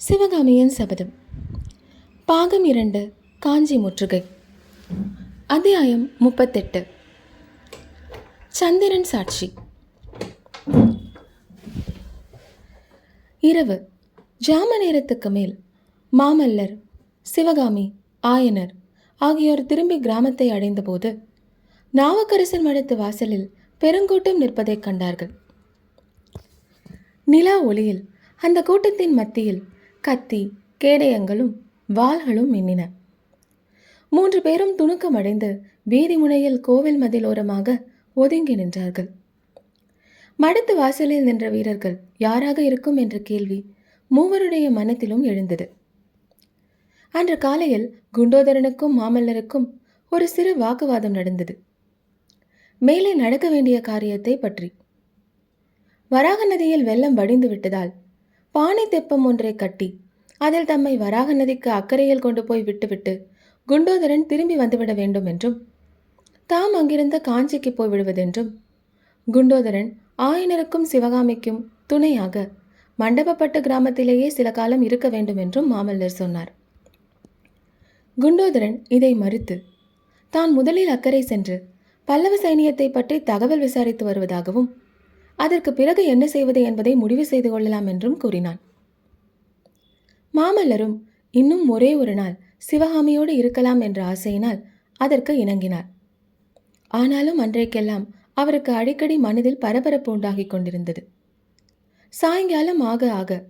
சிவகாமியின் சபதம். பாகம் 2. காஞ்சி முற்றுகை. அத்தியாயம் 38. சந்திரன் சாட்சி. இரவு ஜாம நேரத்துக்கு மேல் மாமல்லர், சிவகாமி, ஆயனர் ஆகியோர் திரும்பி கிராமத்தை அடைந்தபோது நாவுக்கரசர் மடத்து வாசலில் பெருங்கூட்டம் நிற்பதைக் கண்டார்கள். நிலா ஒளியில் அந்த கூட்டத்தின் மத்தியில் கத்தி, கேடயங்களும் வாள்களும் மின்னின. 3 பேரும் துணுக்கமடைந்து வீதி முனையில் கோவில் மதிலோரமாக ஒதுங்கி நின்றார்கள். மடத்து வாசலில் நின்ற வீரர்கள் யாராக இருக்கும் என்ற கேள்வி மூவருடைய மனத்திலும் எழுந்தது. அன்று காலையில் குண்டோதரனுக்கும் மாமல்லருக்கும் ஒரு சிறு வாக்குவாதம் நடந்தது. மேலே நடக்க வேண்டிய காரியத்தை பற்றி. வராக நதியில் வெள்ளம் வடிந்து விட்டதால் பானை தெப்பம் ஒன்றை கட்டி அதில் தம்மை வராக நதிக்கு அக்கறையில் கொண்டு போய் விட்டுவிட்டு குண்டோதரன் திரும்பி வந்துவிட வேண்டும் என்றும், தாம் அங்கிருந்த காஞ்சிக்கு போய் விடுவதென்றும், குண்டோதரன் ஆயனருக்கும் சிவகாமிக்கும் துணையாக மண்டபப்பட்டு கிராமத்திலேயே சில காலம் இருக்க வேண்டும் என்றும் மாமல்லர் சொன்னார். குண்டோதரன் இதை மறுத்து தான் முதலில் அக்கறை சென்று பல்லவ சைனியத்தை பற்றி தகவல் விசாரித்து வருவதாகவும், அதற்கு பிறகு என்ன செய்வது என்பதை முடிவு செய்து கொள்ளலாம் என்றும் கூறினான். மாமல்லரும் இன்னும் ஒரே ஒரு நாள் சிவகாமியோடு இருக்கலாம் என்ற ஆசையினால் அதற்கு இணங்கினார். ஆனாலும் அன்றைக்கெல்லாம் அவருக்கு அடிக்கடி மனதில் பரபரப்பு உண்டாகி கொண்டிருந்தது. சாயங்காலம் ஆக ஆக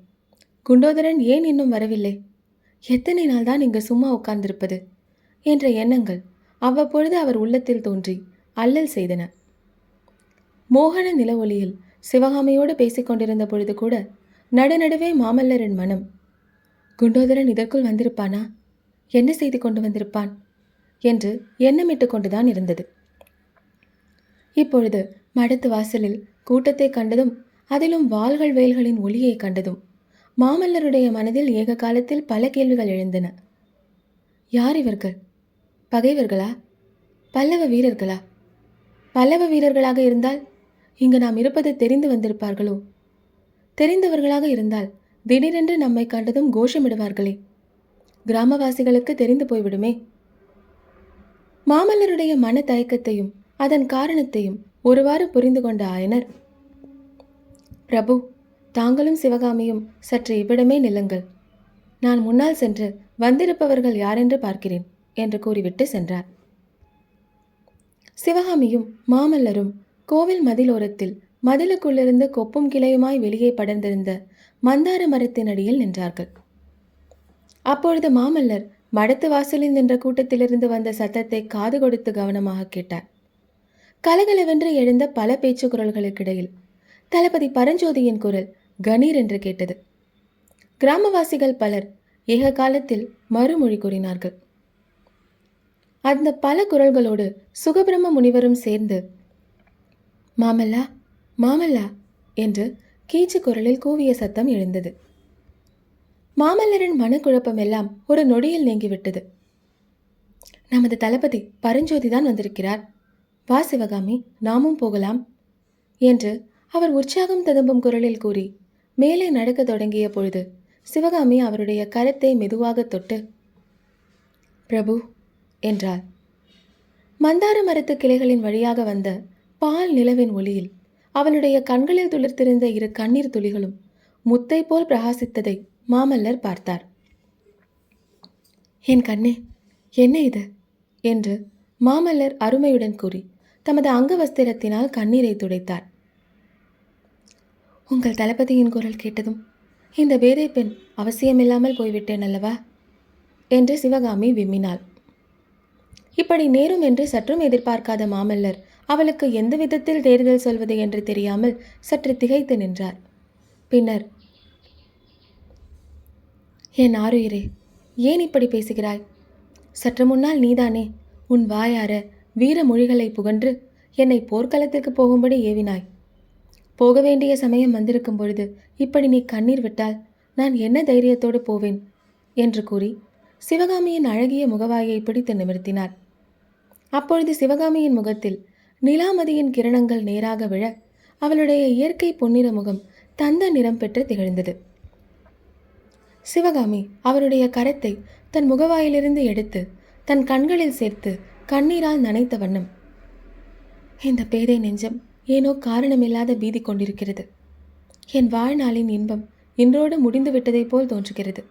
குண்டோதரன் ஏன் இன்னும் வரவில்லை, எத்தனை நாள் தான் இங்கு சும்மா உட்கார்ந்திருப்பது என்ற எண்ணங்கள் அவ்வப்பொழுது அவர் உள்ளத்தில் தோன்றி அல்லல் செய்தன. மோகன நில ஒளியில் சிவகாமியோடு பேசிக்கொண்டிருந்த பொழுது கூட நடுநடுவே மாமல்லரின் மனம், குண்டோதரன் இதற்குள் வந்திருப்பானா, என்ன செய்து கொண்டு வந்திருப்பான் என்று எண்ணமிட்டு கொண்டுதான் இருந்தது. இப்பொழுது மடத்து வாசலில் கூட்டத்தை கண்டதும், அதிலும் வாள்கள் வேல்களின் ஒளியை கண்டதும் மாமல்லருடைய மனதில் ஏக காலத்தில் பல கேள்விகள் எழுந்தன. யார் இவர்கள்? பகைவர்களா? பல்லவ வீரர்களா? பல்லவ வீரர்களாக இருந்தால் இங்கு நாம் இருப்பது தெரிந்து வந்திருப்பார்களோ? தெரிந்தவர்களாக இருந்தால் திடீரென்று நம்மை கண்டதும் கோஷமிடுவார்களே, கிராமவாசிகளுக்கு தெரிந்து போய்விடுமே. மாமல்லருடைய மன தயக்கத்தையும் அதன் காரணத்தையும் ஒருவாறு புரிந்து கொண்ட ஆயனர், பிரபு, தாங்களும் சிவகாமியும் சற்று இவ்விடமே நில்லுங்கள், நான் முன்னால் சென்று வந்திருப்பவர்கள் யாரென்று பார்க்கிறேன் என்று கூறிவிட்டு சென்றார். சிவகாமியும் மாமல்லரும் கோவில் மதிலோரத்தில் மதிலுக்குள்ளிருந்து கொப்பும் கிளையுமாய் வெளியே படர்ந்திருந்த மந்தார மரத்தின் அடியில் நின்றார்கள். அப்பொழுது மாமல்லர் மடத்து வாசலில் நின்ற கூட்டத்திலிருந்து வந்த சத்தத்தை காது கொடுத்து கவனமாக கேட்டார். கலகலவென்று எழுந்த பல பேச்சு குரல்களுக்கிடையில் தளபதி பரஞ்சோதியின் குரல் கணீர் என்று கேட்டது. கிராமவாசிகள் பலர் ஏக காலத்தில் மறுமொழி கூறினார்கள். அந்த பல குரல்களோடு சுகபிரம்ம முனிவரும் சேர்ந்து மாமல்லா, மாமல்லா என்று கீச்சு குரலில் கூவிய சத்தம் எழுந்தது. மாமல்லரின் மனக்குழப்பம் எல்லாம் ஒரு நொடியில் நீங்கிவிட்டது. நமது தளபதி பரஞ்சோதிதான் வந்திருக்கிறார், வா சிவகாமி, நாமும் போகலாம் என்று அவர் உற்சாகம் ததும்பும் குரலில் கூறி மேலே நடக்க தொடங்கிய பொழுது சிவகாமி அவருடைய கரத்தை மெதுவாக தொட்டு பிரபு என்றாள். மந்தார மரத்து கிளைகளின் வழியாக வந்த பால் நிலவின் ஒளியில் அவளுடைய கண்களில் துளிர்த்திருந்த 2 கண்ணீர் துளிகளும் முத்தை போல் பிரகாசித்ததை மாமல்லர் பார்த்தார். என் கண்ணே, என்ன இது என்று மாமல்லர் அருமையுடன் கூறி தமது அங்கவஸ்திரத்தினால் கண்ணீரை துடைத்தார். உங்கள் தளபதியின் குரல் கேட்டதும் இந்த பேதை பெண் அவசியமில்லாமல் போய்விட்டேன் அல்லவா என்று சிவகாமி விம்மினாள். இப்படி நேரும் என்று சற்றும் எதிர்பார்க்காத மாமல்லர் அவளுக்கு எந்த விதத்தில் தேர்தல் சொல்வது என்று தெரியாமல் சற்று திகைத்து நின்றார். பின்னர், என் ஆருயிரே, ஏன் இப்படி பேசுகிறாய்? சற்று முன்னால் நீதானே உன் வாயார வீர மொழிகளை புகன்று என்னை போர்க்களத்திற்கு போகும்படி ஏவினாய். போக வேண்டிய சமயம் வந்திருக்கும் பொழுது இப்படி நீ கண்ணீர் விட்டால் நான் என்ன தைரியத்தோடு போவேன் என்று கூறி சிவகாமியின் அழகிய முகவாயை பிடித்து நிமிர்த்தினார். அப்பொழுது சிவகாமியின் முகத்தில் நிலாமதியின் கிரணங்கள் நேராக விழ அவளுடைய இயற்கை பொன்னிற முகம் தந்த நிறம் பெற்று திகழ்ந்தது. சிவகாமி அவருடைய கரத்தை தன் முகவாயிலிருந்து எடுத்து தன் கண்களில் சேர்த்து கண்ணீரால் நனைத்த வண்ணம், இந்த பேதை நெஞ்சம் ஏனோ காரணமில்லாத பீதி கொண்டிருக்கிறது. என் வாழ்நாளின் இன்பம் இன்றோடு முடிந்து விட்டதைப் போல் தோன்றுகிறது.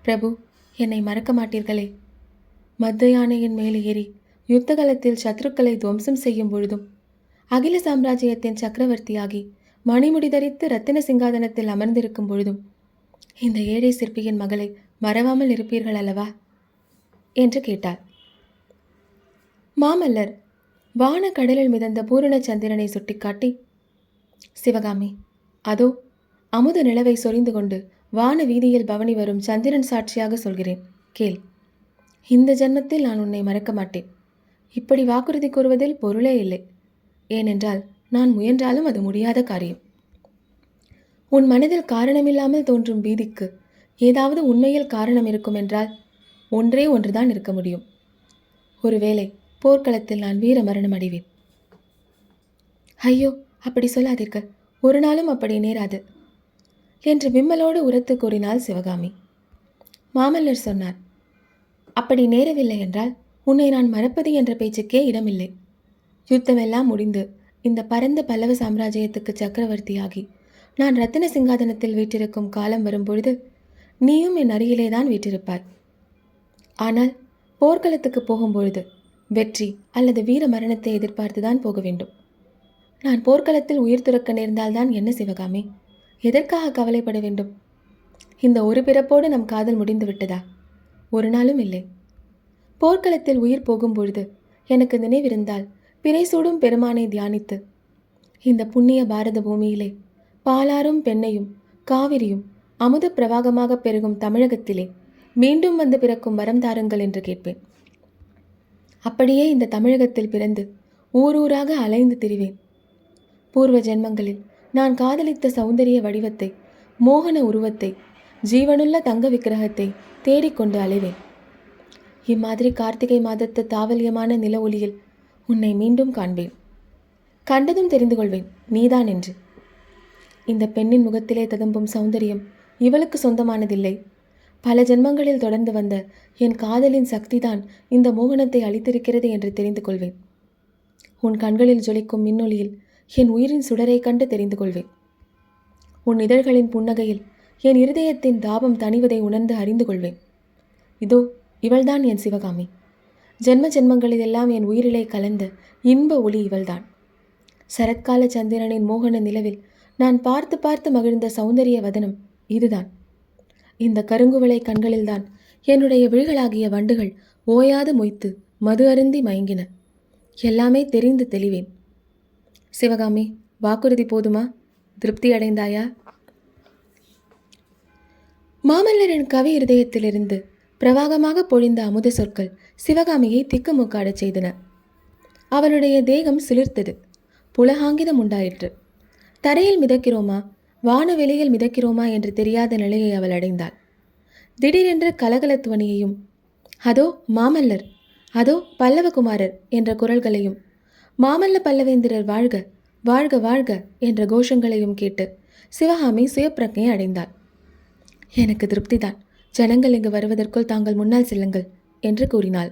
பிரபு, என்னை மறக்க மாட்டீர்களே? மத்த யானையின் மேலே ஏறி யுத்த காலத்தில் சத்ருக்களை துவம்சம் செய்யும் பொழுதும், அகில சாம்ராஜ்யத்தின் சக்கரவர்த்தியாகி மணிமுடி தரித்து ரத்தின சிங்காதனத்தில் அமர்ந்திருக்கும் பொழுதும் இந்த ஏழை சிற்பியின் மகளை மறவாமல் இருப்பீர்கள் அல்லவா என்று கேட்டார். மாமல்லர் வான கடலில் மிதந்த பூரண சந்திரனை சுட்டிக்காட்டி, சிவகாமி, அதோ அமுத நிலவை சொரிந்து கொண்டு வான வீதியில் பவனி வரும் சந்திரன் சாட்சியாக சொல்கிறேன், கேள். இந்த ஜென்மத்தில் நான் உன்னை மறக்க மாட்டேன். இப்படி வாக்குறுதி கூறுவதில் பொருளே இல்லை. ஏனென்றால் நான் முயன்றாலும் அது முடியாத காரியம். உன் மனதில் காரணமில்லாமல் தோன்றும் பீதிக்கு ஏதாவது உண்மையில் காரணம் இருக்கும் என்றால் ஒன்றே ஒன்றுதான் இருக்க முடியும். ஒருவேளை போர்க்களத்தில் நான் வீர மரணம் அடைவேன். ஐயோ, அப்படி சொல்லாதீர்கள். ஒரு நாளும் அப்படி நேராது என்று விம்மலோடு உரத்து கூறினாள் சிவகாமி. மாமல்லர் சொன்னார், அப்படி நேரவில்லை என்றால் உன்னை நான் மறப்பது என்ற பேச்சுக்கே இடமில்லை. யுத்தமெல்லாம் முடிந்து இந்த பரந்த பல்லவ சாம்ராஜ்யத்துக்கு சக்கரவர்த்தியாகி நான் ரத்தின சிங்காதனத்தில் வீற்றிருக்கும் காலம் வரும்பொழுது நீயும் என் அருகிலேதான் வீற்றிருப்பாய். ஆனால் போர்க்களத்துக்கு போகும்பொழுது வெற்றி அல்லது வீர மரணத்தை எதிர்பார்த்துதான் போக வேண்டும். நான் போர்க்களத்தில் உயிர் துறக்க நேர்ந்தால்தான் என்ன சிவகாமி? எதற்காக கவலைப்பட வேண்டும்? இந்த ஒரு பிறப்போடு நம் காதல் முடிந்து விட்டதா? ஒரு நாளும் இல்லை. போர்க்களத்தில் உயிர் போகும்பொழுது எனக்கு நினைவிருந்தால் பிறை சூடும் பெருமானை தியானித்து இந்த புண்ணிய பாரத பூமியிலே பாலாரும் பெண்ணையும் காவிரியும் அமுத பிரவாகமாக பெருகும் தமிழகத்திலே மீண்டும் வந்து பிறக்கும் வரம் தாருங்கள் என்று கேட்பேன். அப்படியே இந்த தமிழகத்தில் பிறந்து ஊரூராக அலைந்து திரிவேன். பூர்வ ஜென்மங்களில் நான் காதலித்த சௌந்தரிய வடிவத்தை, மோகன உருவத்தை, ஜீவனுள்ள தங்க விக்கிரகத்தை தேடிக்கொண்டு அலைவேன். இம்மாதிரி கார்த்திகை மாதத்து தாவல்யமான நில ஒளியில் உன்னை மீண்டும் காண்பேன். கண்டதும் தெரிந்து கொள்வேன் நீதான் என்று. இந்த பெண்ணின் முகத்திலே ததும்பும் சௌந்தரியம் இவளுக்கு சொந்தமானதில்லை. பல ஜென்மங்களில் தொடர்ந்து வந்த என் காதலின் சக்திதான் இந்த மோகனத்தை அளித்திருக்கிறது என்று தெரிந்து கொள்வேன். உன் கண்களில் ஜொலிக்கும் மின்னொளியில் என் உயிரின் சுடரை கண்டு தெரிந்து கொள்வேன். உன் இதழ்களின் புன்னகையில் என் இருதயத்தின் தாபம் தணிவதை உணர்ந்து அறிந்து கொள்வேன். இதோ இவள்தான் என் சிவகாமி. ஜென்ம ஜென்மங்களிலெல்லாம் என் உயிரிலே கலந்த இன்ப ஒளி இவள்தான். சரத்கால சந்திரனின் மோகன நிலவில் நான் பார்த்து பார்த்து மகிழ்ந்த சௌந்தரிய வதனம் இதுதான். இந்த கருங்குவளை கண்களில்தான் என்னுடைய விழிகளாகிய வண்டுகள் ஓயாது மொய்த்து மது அருந்தி மயங்கின. எல்லாமே தெரிந்து தெளிவேன். சிவகாமி, வாக்குறுதி போதுமா? திருப்தி அடைந்தாயா? மாமல்லரின் கவி இருதயத்திலிருந்து பிரவாகமாக பொழிந்த அமுத சொற்கள் சிவகாமியை திக்குமுக்காடச் செய்தன. அவளுடைய தேகம் சிலிர்த்தது. புலகாங்கிதம் உண்டாயிற்று. தரையில் மிதக்கிறோமா வானவெளியில் மிதக்கிறோமா என்று தெரியாத நிலையை அவள் அடைந்தாள். திடீரென்ற கலகலத்துவனியையும் அதோ மாமல்லர், அதோ பல்லவகுமாரர் என்ற குரல்களையும், மாமல்ல பல்லவேந்திரர் வாழ்க வாழ்க வாழ்க என்ற கோஷங்களையும் கேட்டு சிவகாமி சுயப்பிரஜை அடைந்தாள். எனக்கு திருப்திதான். ஜனங்கள் இங்கு வருவதற்குள் தாங்கள் முன்னால் செல்லுங்கள் என்று கூறினாள்.